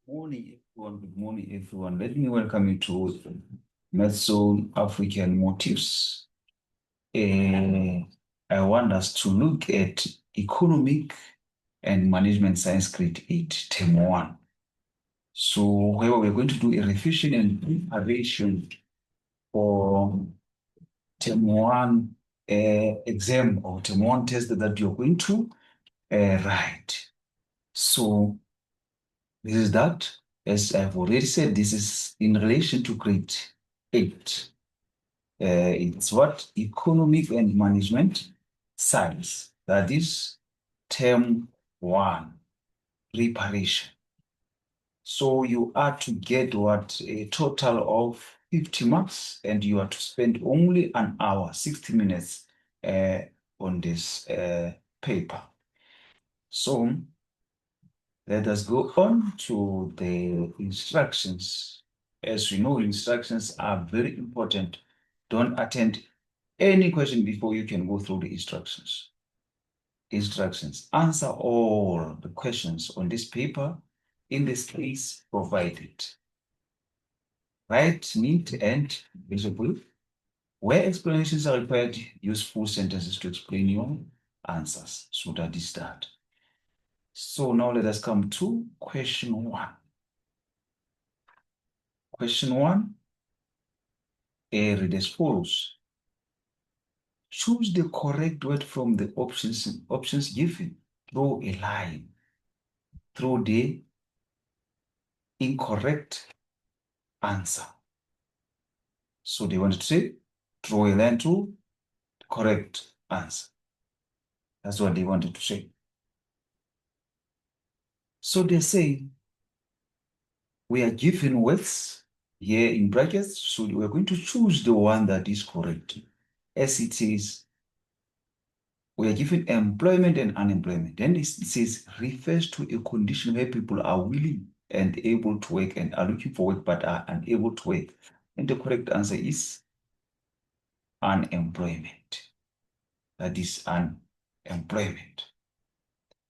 Morning, everyone. Good morning, everyone. Let me welcome you to Methzone African Motives. I want us to look at Economic and Management Science Grade 8, Term 1. So, where we're going to do a revision and preparation for Term 1 exam or Term 1 test that you're going to write. So, this is that. As I've already said, this is in relation to grade 8. It's what? Economic and Management Science. That is term 1, preparation. So you are to get what? A total of 50 marks, and you are to spend only an hour, 60 minutes on this paper. So let us go on to the instructions. As we know, instructions are very important. Don't attend any question before you can go through the instructions. Instructions. Answer all the questions on this paper in the space provided. Write neat and visible. Where explanations are required, use full sentences to explain your answers. So that is that. So now let us come to question 1. Question 1, read as follows. Choose the correct word from the options given. Draw a line through the incorrect answer. So they wanted to say, draw a line through the correct answer. That's what they wanted to say. So they say, we are given words here in brackets, so we're going to choose the one that is correct. As it says, we are given employment and unemployment. Then it says, refers to a condition where people are willing and able to work and are looking for work but are unable to work. And the correct answer is unemployment. That is unemployment.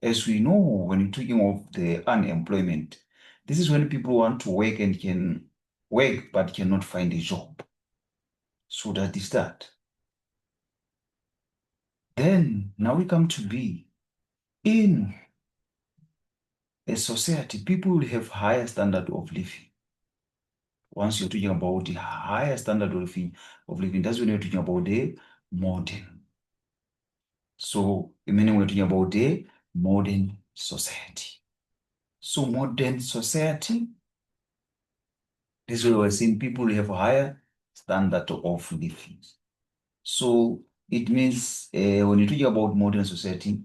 As we know, when you're talking of the unemployment, this is when people want to work and can work but cannot find a job. So that is that. Then now we come to B. In a society, people will have higher standard of living. Once you're talking about the higher standard of living, that's when you're talking about the modern. So, meaning we're talking about the modern society. So, modern society, this is where we're saying people have a higher standard of living. So, it means when you're talking about modern society,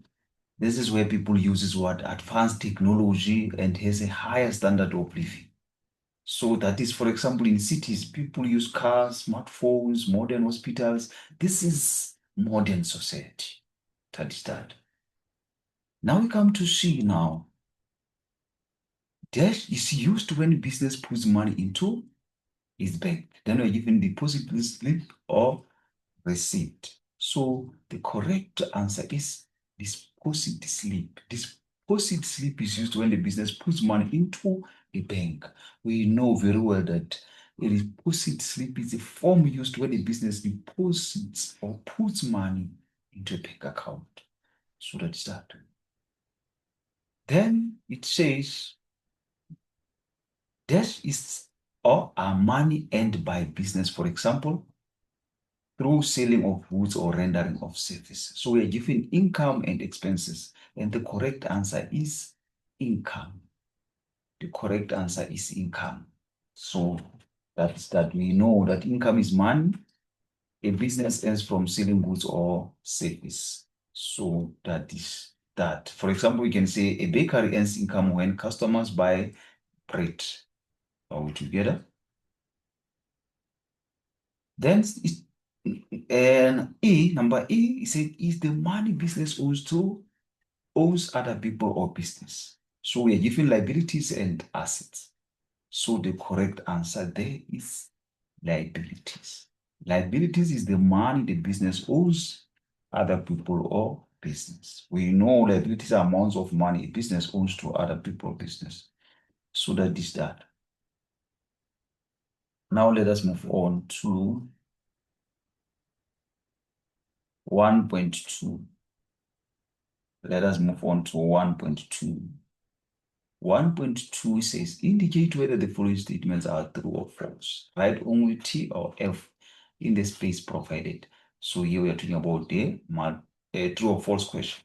this is where people uses what? Advanced technology and has a higher standard of living. So that is, for example, in cities, people use cars, smartphones, modern hospitals. This is modern society. That is that. Now we come to C now. Dash is used when business puts money into its bank. Then we're given deposit slip or receipt. So the correct answer is deposit slip. Deposit slip is used when the business puts money into a bank. We know very well that a deposit slip is a form used when the business deposits or puts money into a bank account. So that's that. Then it says that is or are money earned by business, for example, through selling of goods or rendering of service. So we are given income and expenses, and the correct answer is income. The correct answer is income. So that's that we know that income is money a business earns from selling goods or service. So that is that. For example, we can say a bakery earns income when customers buy bread. Are we together? Then and number E, is it is the money business owes other people or business. So we are given liabilities and assets. So the correct answer there is liabilities. Liabilities is the money the business owes other people or business. We know liabilities are amounts of money a business owes to other people or business. So that is that. Now let us move on to 1.2. Let us move on to 1.2. 1.2 says, indicate whether the following statements are true or false. Write only T or F in the space provided. So here we are talking about the true or false question.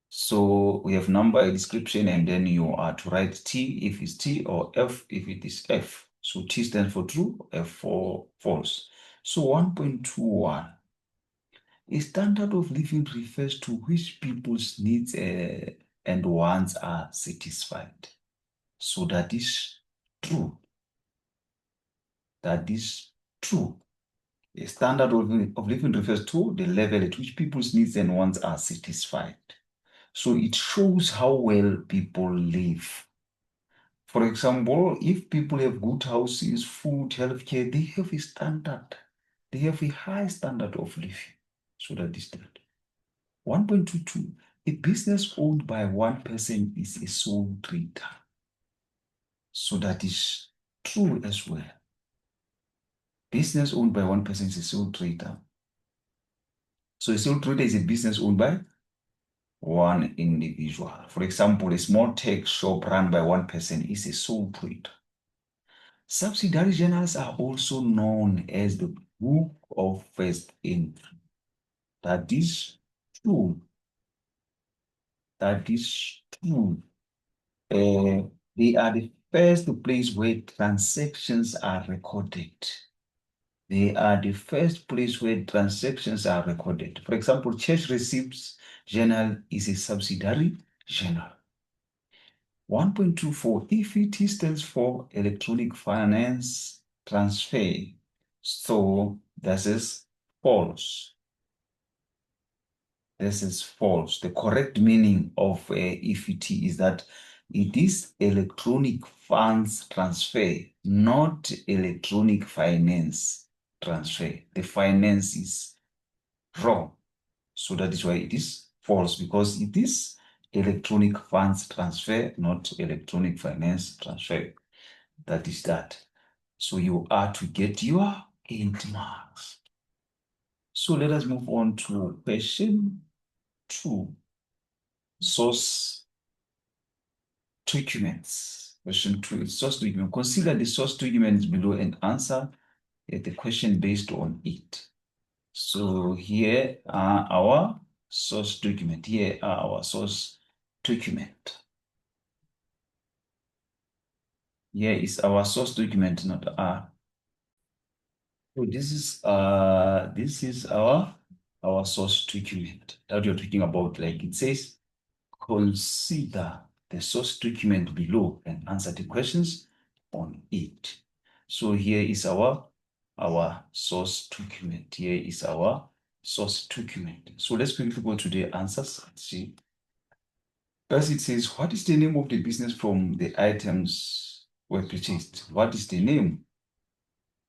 So we have number, a description, and then you are to write T if it's T or F if it is F. So T stands for true, F for false. So 1.21, a standard of living refers to which people's needs and wants are satisfied. So that is true. That is true. A standard of living refers to the level at which people's needs and wants are satisfied. So it shows how well people live. For example, if people have good houses, food, healthcare, they have a standard. They have a high standard of living. So that is that. 1.22, a business owned by one person is a sole trader. So that is true as well. Business owned by one person is a sole trader. So a sole trader is a business owned by one individual. For example, a small tech shop run by one person is a sole trader. Subsidiary journals are also known as the book of first entry. That is true. That is true. They are the first place where transactions are recorded. They are the first place where transactions are recorded. For example, church receipts journal is a subsidiary journal. 1.24, EFT stands for electronic finance transfer. So this is false. This is false. The correct meaning of EFT is that it is electronic funds transfer, not electronic finance transfer. The finance is wrong. So that is why it is false, because it is electronic funds transfer, not electronic finance transfer. That is that. So you are to get your 8 marks. So let us move on to question 2. Source documents. Question 2 is source document. Consider the source documents below and answer the question based on it. So here are our source document. Here are our source document. Here is our source document, not R. So this is our source document that you're talking about. Like it says, consider the source document below and answer the questions on it. So here is our source document. Here is our source document. So let's quickly go to the answers. Let's see. First, it says, what is the name of the business from the items were purchased? What is the name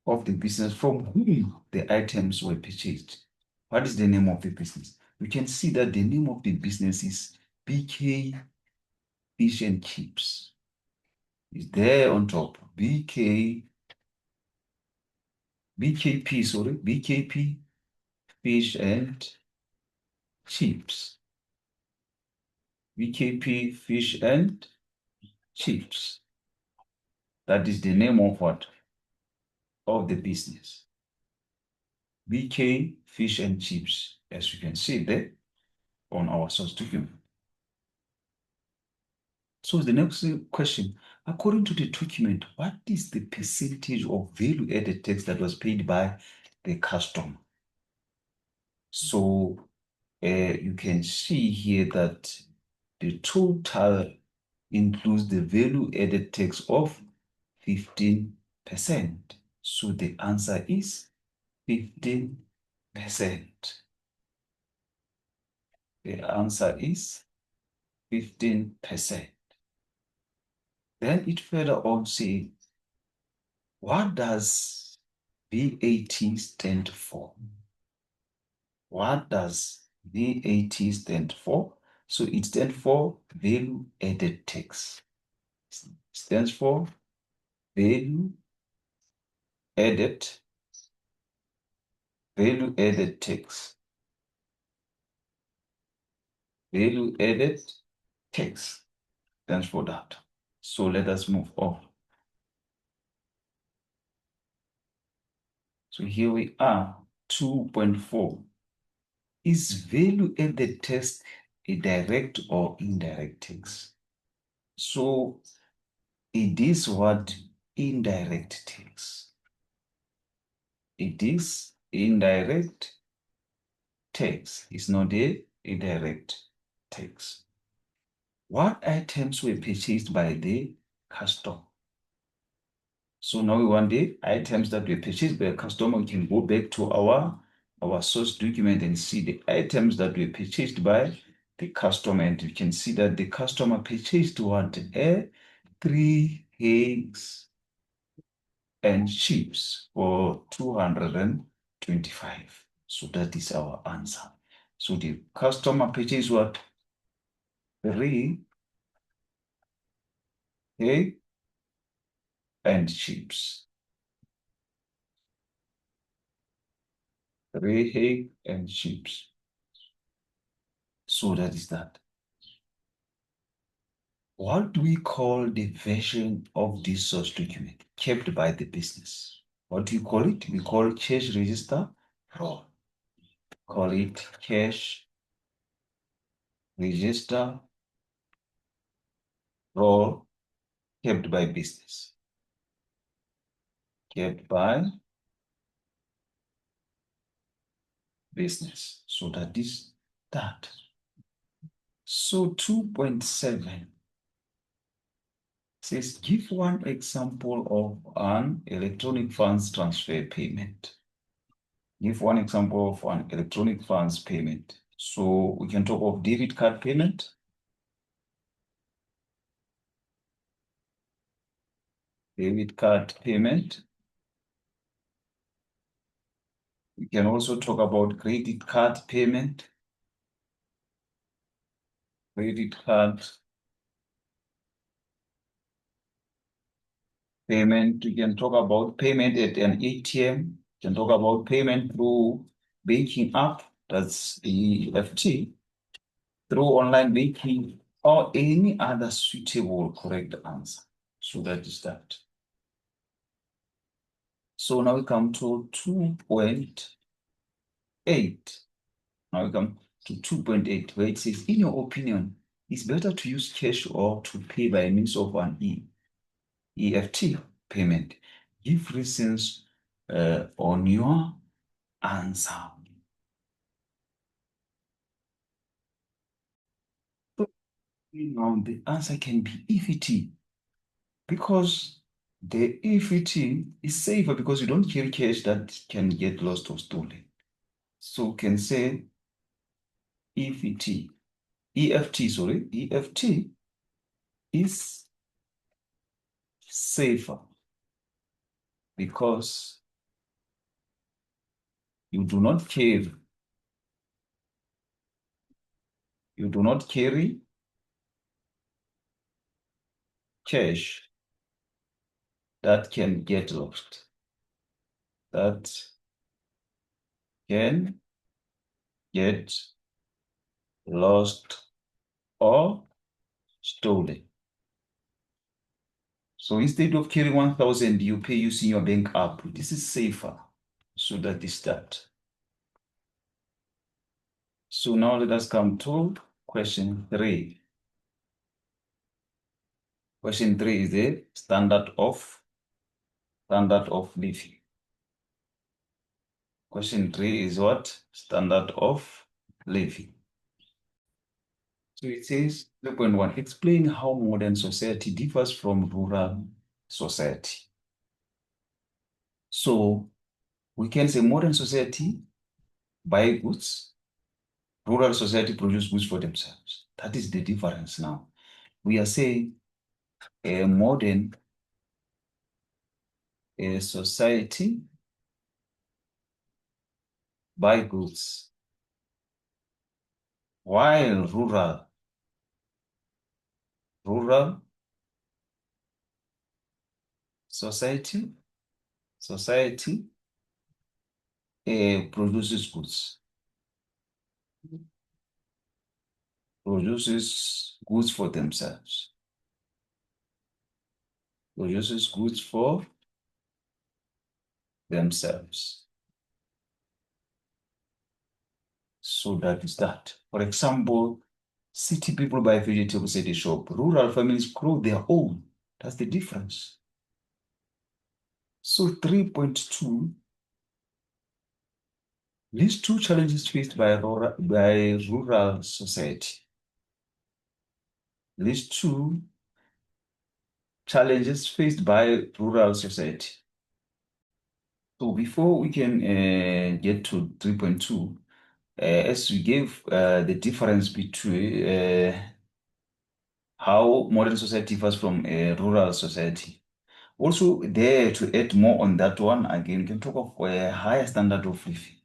of the business from whom the items were purchased? What is the name of the business? We can see that the name of the business is BK Fish and Chips. It's there on top. BKP Fish and Chips. BKP Fish and Chips. That is the name of what? Of the business. BK Fish and Chips, as you can see there on our source document. So the next question, according to the document, what is the percentage of value-added tax that was paid by the customer? So you can see here that the total includes the value-added tax of 15%. So the answer is 15%. The answer is 15%. Then it further on says, what does VAT stand for? What does VAT stand for? So it stands for value added tax. stands for value added, value added tax. Value added tax stands for that. So let us move on. So here we are, 2.4. Is value added tax a direct or indirect tax? So it is what? Indirect tax. It is indirect tax. It's not a direct tax. What items were purchased by the customer? So now we want the items that were purchased by a customer. We can go back to our source document and see the items that were purchased by the customer. And you can see that the customer purchased what? 3 eggs and chips for 225. So that is our answer. So the customer purchased what? 3 eggs and chips. 3 eggs and chips. So that is that. What do we call the version of this source document kept by the business? What do you call it? We call cash register roll. Call it cash register roll kept by business. Kept by business. So that is that. So 2.7 says, give one example of an electronic funds transfer payment. Give one example of an electronic funds payment. So we can talk of debit card payment. Debit card payment. We can also talk about credit card payment. Credit card payment. We can talk about payment at an ATM. We can talk about payment through banking app. That's EFT. Through online banking or any other suitable correct answer. So that is that. So now we come to 2.8. Now we come to 2.8, where it says, in your opinion, it's better to use cash or to pay by means of an EFT payment. Give reasons on your answer. So now the answer can be EFT because the EFT is safer because you don't carry cash that can get lost or stolen. So we can say EFT, EFT is safer because you do not carry cash that can get lost, that can get lost or stolen. So instead of carrying 1,000, you pay using your bank app. This is safer. So that is that. So now let us come to question 3. Question 3 is the standard of living. Question 3 is what? Standard of living. So it says 3.1, explain how modern society differs from rural society. So we can say modern society buy goods, rural society produce goods for themselves. That is the difference now. We are saying a modern society buy goods, while rural Society produces goods. Produces goods for themselves. Produces goods for themselves. So that is that. For example, city people buy vegetables at the shop. Rural families grow their own. That's the difference. So 3.2, these two challenges faced by rural society. These two challenges faced by rural society. So before we can get to 3.2, as we gave the difference between how modern society differs from a rural society. Also, there to add more on that one, again, we can talk of a higher standard of living.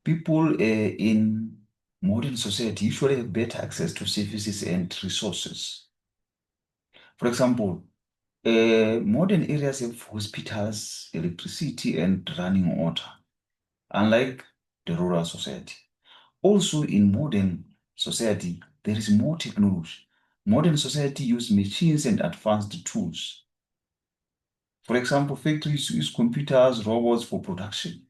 People in modern society usually have better access to services and resources. For example, modern areas have hospitals, electricity, and running water, unlike the rural society. Also, in modern society, there is more technology. Modern society use machines and advanced tools. For example, factories use computers, robots for production.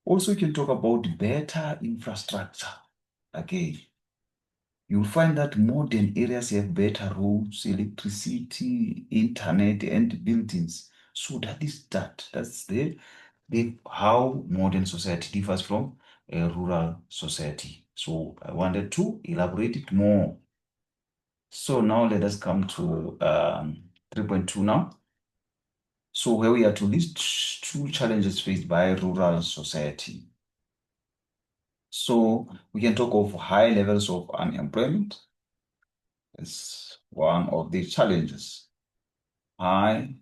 Also, you can talk about better infrastructure. Again, you'll find that modern areas have better roads, electricity, internet, and buildings. So that is that. That's the how modern society differs from a rural society. So I wanted to elaborate it more. So now let us come to 3.2 now. So where we are to list two challenges faced by rural society. So we can talk of high levels of unemployment. It's one of the challenges. High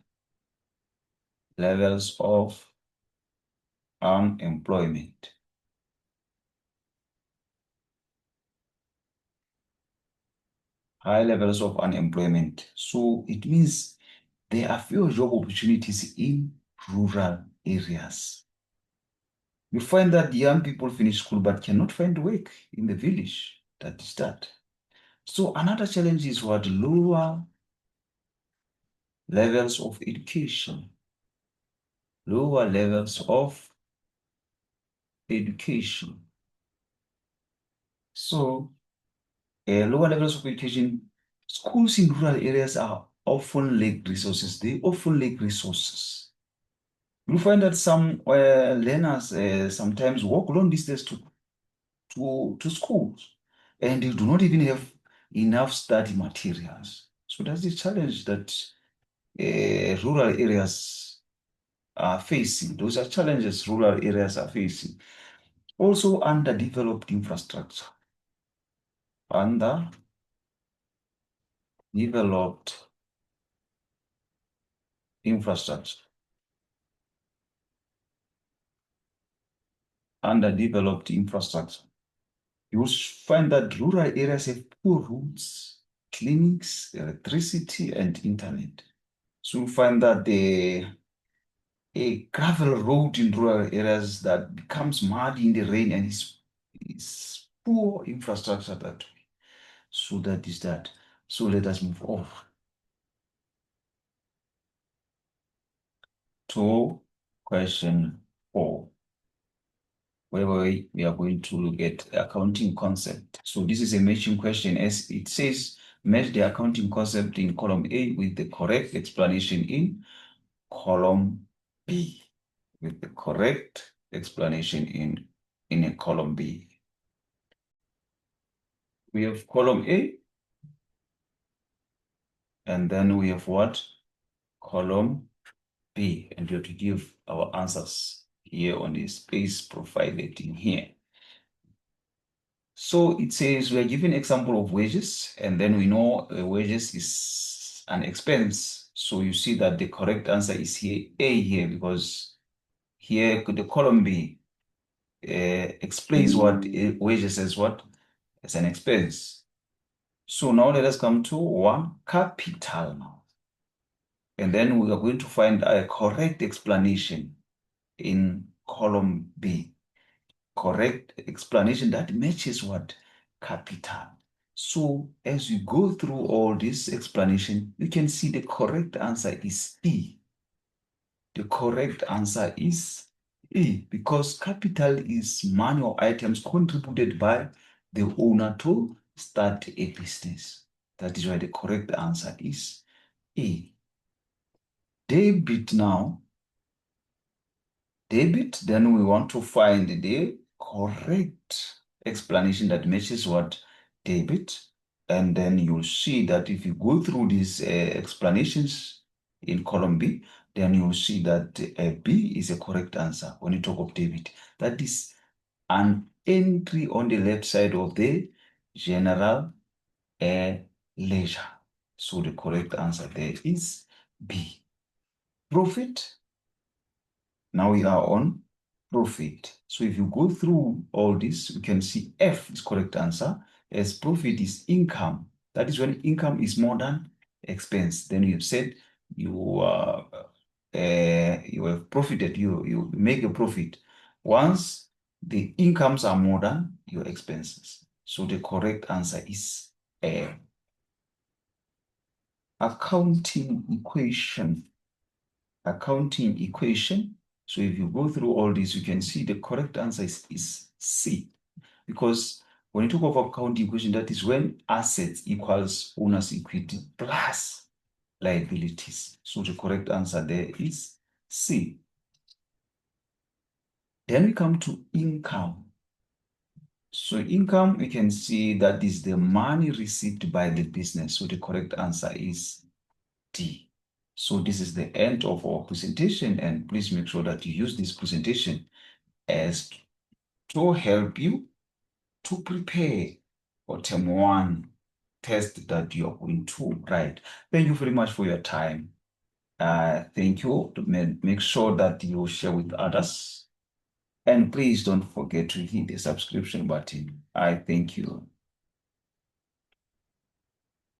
levels of unemployment. High levels of unemployment. So it means there are few job opportunities in rural areas. You find that young people finish school but cannot find work in the village. That is that. So another challenge is what lower levels of education. Lower levels of education. So lower levels of education, schools in rural areas are often lack resources. They often lack resources. You find that some learners sometimes walk long distance to schools, and they do not even have enough study materials. So that's the challenge that rural areas are facing. Those are challenges rural areas are facing. Also, underdeveloped infrastructure. Underdeveloped infrastructure. Underdeveloped infrastructure. You will find that rural areas have poor roads, clinics, electricity, and internet. So you find that a gravel road in rural areas that becomes muddy in the rain and is poor infrastructure that way. So that is that. So let us move on to question 4, where we are going to look at accounting concept. So this is a matching question, as it says, match the accounting concept in column A with the correct explanation in column B. With the correct explanation in a column B. We have column A, and then we have what? Column B, and we have to give our answers here on the space provided in here. So it says we are given example of wages, and then we know wages is an expense. So you see that the correct answer is here, A here, because here the column B explains what wages as what? As an expense. So now let us come to 1, capital now. And then we are going to find a correct explanation in column B. Correct explanation that matches what? Capital. So as you go through all this explanation, you can see the correct answer is E. The correct answer is E because capital is money or items contributed by the owner to start a business. That is why the correct answer is E. Debit now. Debit, then we want to find the correct explanation that matches what? Debit. And then you'll see that if you go through these explanations in column B, then you'll see that B is a correct answer when you talk of debit. That is an entry on the left side of the general ledger. So the correct answer there is B. Profit. Now we are on profit. So if you go through all this, you can see F is correct answer, as profit is income. That is when income is more than expense. Then you have said you have profited, you make a profit once the incomes are more than your expenses. So the correct answer is A. Accounting equation. Accounting equation. So if you go through all this, you can see the correct answer is C. Because when you talk of accounting equation, that is when assets equals owner's equity plus liabilities. So the correct answer there is C. Then we come to income. So income, we can see that is the money received by the business. So the correct answer is D. So this is the end of our presentation, and please make sure that you use this presentation as to help you to prepare for term 1 test that you are going to write. Thank you very much for your time. Thank you. Make sure that you share with others. And please don't forget to hit the subscription button. I thank you.